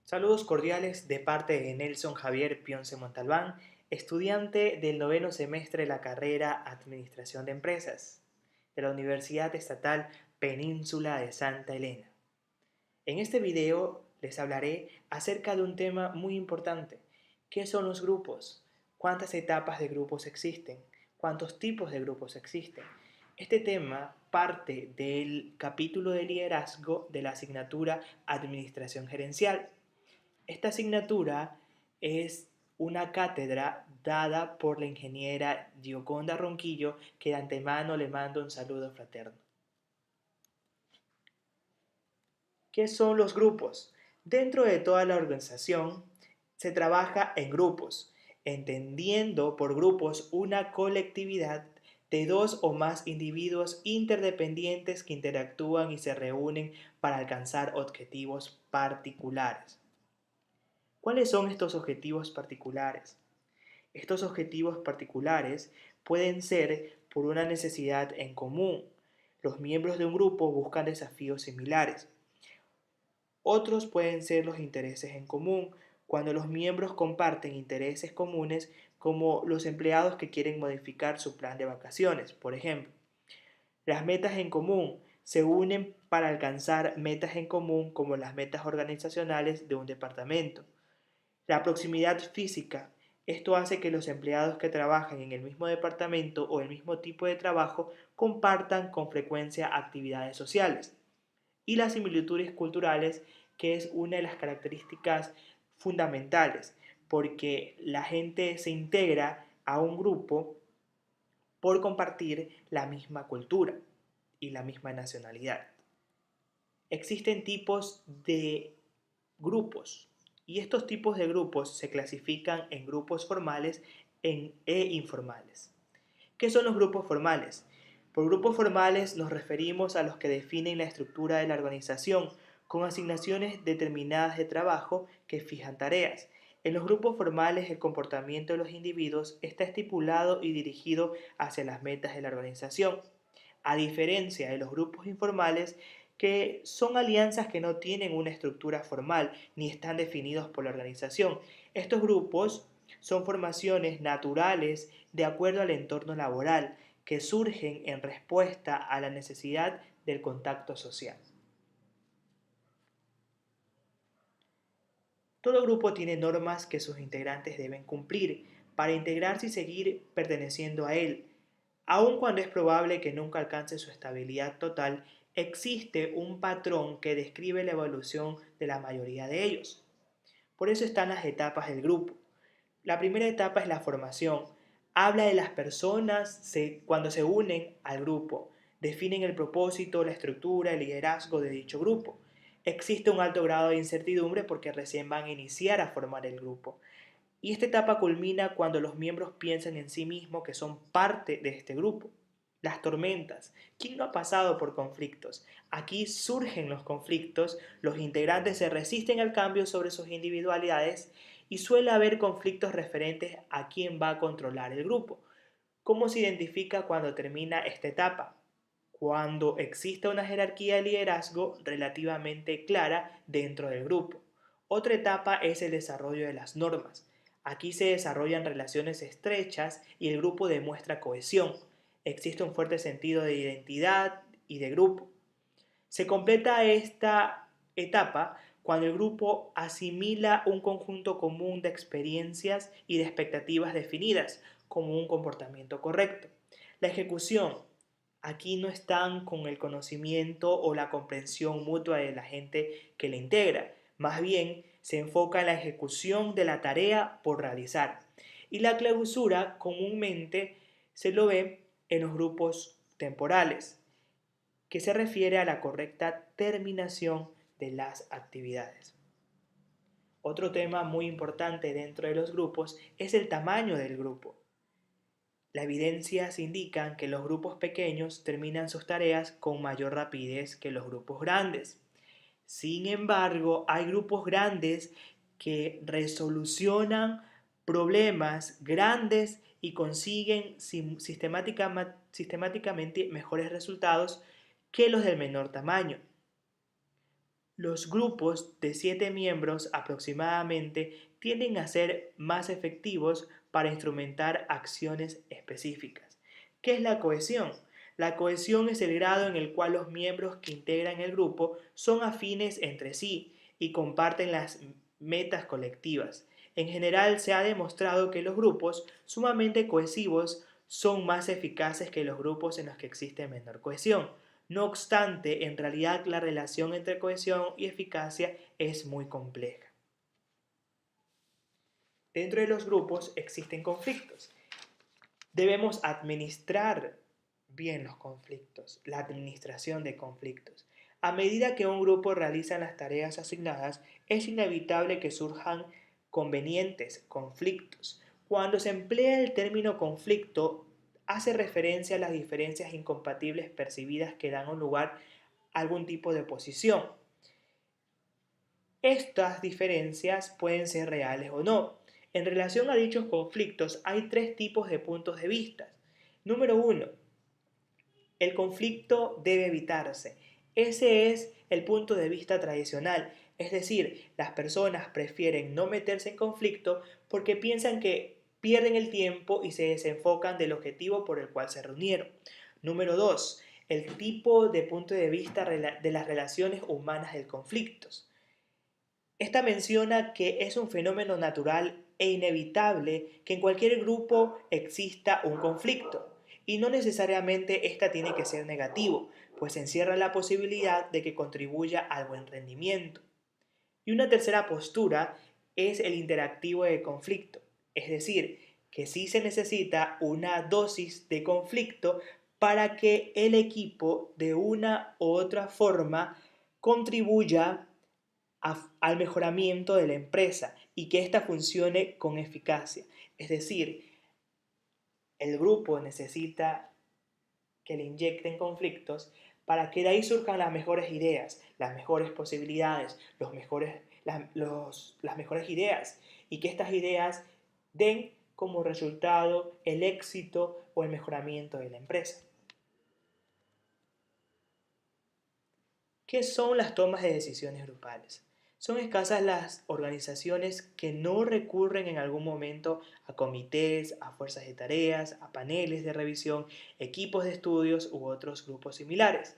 Saludos cordiales de parte de Nelson Javier Pionce Montalbán, estudiante del noveno semestre de la carrera Administración de Empresas de la Universidad Estatal Península de Santa Elena. En este video les hablaré acerca de un tema muy importante. ¿Qué son los grupos? ¿Cuántas etapas de grupos existen? ¿Cuántos tipos de grupos existen? Este tema parte del capítulo de liderazgo de la asignatura Administración Gerencial. Esta asignatura es una cátedra dada por la ingeniera Gioconda Ronquillo, que de antemano le mando un saludo fraterno. ¿Qué son los grupos? Dentro de toda la organización se trabaja en grupos, entendiendo por grupos una colectividad de dos o más individuos interdependientes que interactúan y se reúnen para alcanzar objetivos particulares. ¿Cuáles son estos objetivos particulares? Estos objetivos particulares pueden ser por una necesidad en común. Los miembros de un grupo buscan desafíos similares. Otros pueden ser los intereses en común, cuando los miembros comparten intereses comunes como los empleados que quieren modificar su plan de vacaciones, por ejemplo. Las metas en común se unen para alcanzar metas en común como las metas organizacionales de un departamento. La proximidad física. Esto hace que los empleados que trabajan en el mismo departamento o el mismo tipo de trabajo compartan con frecuencia actividades sociales. Y las similitudes culturales, que es una de las características fundamentales, porque la gente se integra a un grupo por compartir la misma cultura y la misma nacionalidad. Existen tipos de grupos y estos tipos de grupos se clasifican en grupos formales e informales. ¿Qué son los grupos formales? Por grupos formales nos referimos a los que definen la estructura de la organización con asignaciones determinadas de trabajo que fijan tareas. En los grupos formales el comportamiento de los individuos está estipulado y dirigido hacia las metas de la organización, a diferencia de los grupos informales que son alianzas que no tienen una estructura formal ni están definidos por la organización. Estos grupos son formaciones naturales de acuerdo al entorno laboral que surgen en respuesta a la necesidad del contacto social. Todo grupo tiene normas que sus integrantes deben cumplir para integrarse y seguir perteneciendo a él. Aun cuando es probable que nunca alcance su estabilidad total, existe un patrón que describe la evolución de la mayoría de ellos. Por eso están las etapas del grupo. La primera etapa es la formación. Habla de las personas cuando se unen al grupo. Definen el propósito, la estructura, el liderazgo de dicho grupo. Existe un alto grado de incertidumbre porque recién van a iniciar a formar el grupo. Y esta etapa culmina cuando los miembros piensan en sí mismos que son parte de este grupo. Las tormentas. ¿Quién no ha pasado por conflictos? Aquí surgen los conflictos, los integrantes se resisten al cambio sobre sus individualidades y suele haber conflictos referentes a quién va a controlar el grupo. ¿Cómo se identifica cuando termina esta etapa? Cuando existe una jerarquía de liderazgo relativamente clara dentro del grupo. Otra etapa es el desarrollo de las normas. Aquí se desarrollan relaciones estrechas y el grupo demuestra cohesión. Existe un fuerte sentido de identidad y de grupo. Se completa esta etapa cuando el grupo asimila un conjunto común de experiencias y de expectativas definidas como un comportamiento correcto. La ejecución. Aquí no están con el conocimiento o la comprensión mutua de la gente que le integra. Más bien, se enfoca en la ejecución de la tarea por realizar. Y la clausura comúnmente se lo ve en los grupos temporales, que se refiere a la correcta terminación de las actividades. Otro tema muy importante dentro de los grupos es el tamaño del grupo. La evidencia indica que los grupos pequeños terminan sus tareas con mayor rapidez que los grupos grandes. Sin embargo, hay grupos grandes que resolucionan problemas grandes y consiguen sistemáticamente mejores resultados que los del menor tamaño. Los grupos de 7 miembros aproximadamente tienden a ser más efectivos para instrumentar acciones específicas. ¿Qué es la cohesión? La cohesión es el grado en el cual los miembros que integran el grupo son afines entre sí y comparten las metas colectivas. En general se ha demostrado que los grupos sumamente cohesivos son más eficaces que los grupos en los que existe menor cohesión. No obstante, en realidad la relación entre cohesión y eficacia es muy compleja. Dentro de los grupos existen conflictos. Debemos administrar bien los conflictos, la administración de conflictos. A medida que un grupo realiza las tareas asignadas, es inevitable que surjan convenientes, conflictos. Cuando se emplea el término conflicto, hace referencia a las diferencias incompatibles percibidas que dan lugar a algún tipo de oposición. Estas diferencias pueden ser reales o no. En relación a dichos conflictos hay tres tipos de puntos de vista. Número uno, el conflicto debe evitarse. Ese es el punto de vista tradicional, es decir, las personas prefieren no meterse en conflicto porque piensan que pierden el tiempo y se desenfocan del objetivo por el cual se reunieron. Número 2. El tipo de punto de vista de las relaciones humanas del conflicto. Esta menciona que es un fenómeno natural e inevitable que en cualquier grupo exista un conflicto, y no necesariamente esta tiene que ser negativo, pues encierra la posibilidad de que contribuya al buen rendimiento. Y una tercera postura es el interactivo de conflicto, es decir, que sí se necesita una dosis de conflicto para que el equipo de una u otra forma contribuya al mejoramiento de la empresa y que ésta funcione con eficacia. Es decir, el grupo necesita que le inyecten conflictos para que de ahí surjan las mejores ideas, las mejores posibilidades, las mejores ideas y que estas ideas den como resultado el éxito o el mejoramiento de la empresa. ¿Qué son las tomas de decisiones grupales? Son escasas las organizaciones que no recurren en algún momento a comités, a fuerzas de tareas, a paneles de revisión, equipos de estudios u otros grupos similares.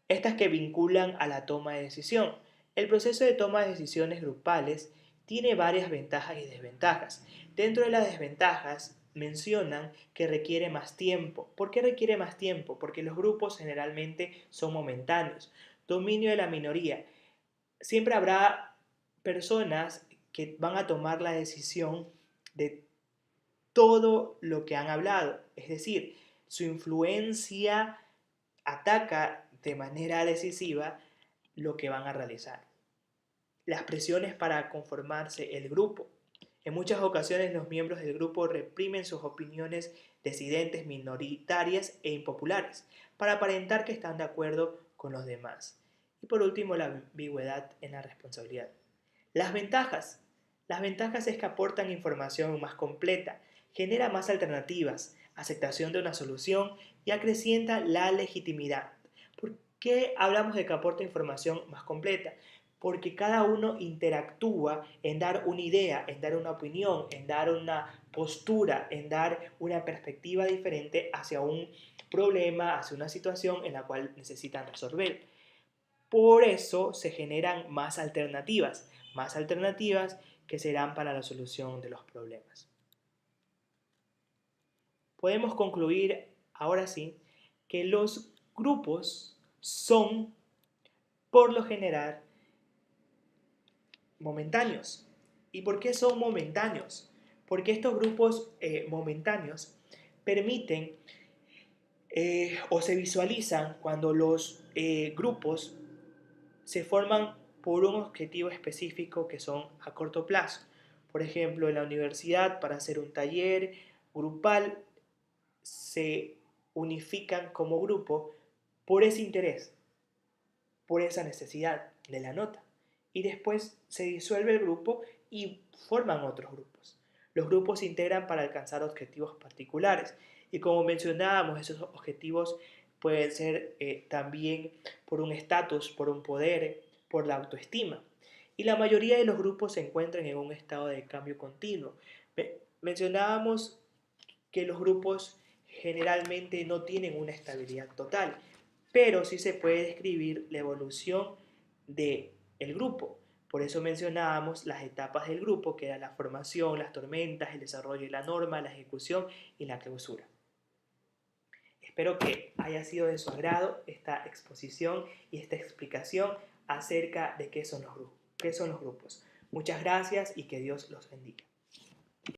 Estas que vinculan a la toma de decisión. El proceso de toma de decisiones grupales tiene varias ventajas y desventajas. Dentro de las desventajas mencionan que requiere más tiempo. ¿Por qué requiere más tiempo? Porque los grupos generalmente son momentáneos. Dominio de la minoría. Siempre habrá personas que van a tomar la decisión de todo lo que han hablado. Es decir, su influencia ataca de manera decisiva lo que van a realizar. Las presiones para conformarse el grupo. En muchas ocasiones los miembros del grupo reprimen sus opiniones disidentes, minoritarias e impopulares para aparentar que están de acuerdo con los demás. Y por último, la ambigüedad en la responsabilidad. Las ventajas. Las ventajas es que aportan información más completa, genera más alternativas, aceptación de una solución y acrecienta la legitimidad. ¿Por qué hablamos de que aporta información más completa? Porque cada uno interactúa en dar una idea, en dar una opinión, en dar una postura, en dar una perspectiva diferente hacia un problema, hacia una situación en la cual necesitan resolver. Por eso se generan más alternativas que serán para la solución de los problemas. Podemos concluir ahora sí que los grupos son, por lo general, momentáneos. ¿Y por qué son momentáneos? Porque estos grupos momentáneos permiten o se visualizan cuando los grupos se forman por un objetivo específico que son a corto plazo. Por ejemplo, en la universidad, para hacer un taller grupal, se unifican como grupo por ese interés, por esa necesidad de la nota. Y después se disuelve el grupo y forman otros grupos. Los grupos se integran para alcanzar objetivos particulares. Y como mencionábamos, esos objetivos pueden ser también por un estatus, por un poder, por la autoestima. Y la mayoría de los grupos se encuentran en un estado de cambio continuo. Mencionábamos que los grupos generalmente no tienen una estabilidad total, pero sí se puede describir la evolución del grupo. Por eso mencionábamos las etapas del grupo, que eran la formación, las tormentas, el desarrollo de la norma, la ejecución y la clausura. Espero que haya sido de su agrado esta exposición y esta explicación acerca de qué son los grupos. Muchas gracias y que Dios los bendiga.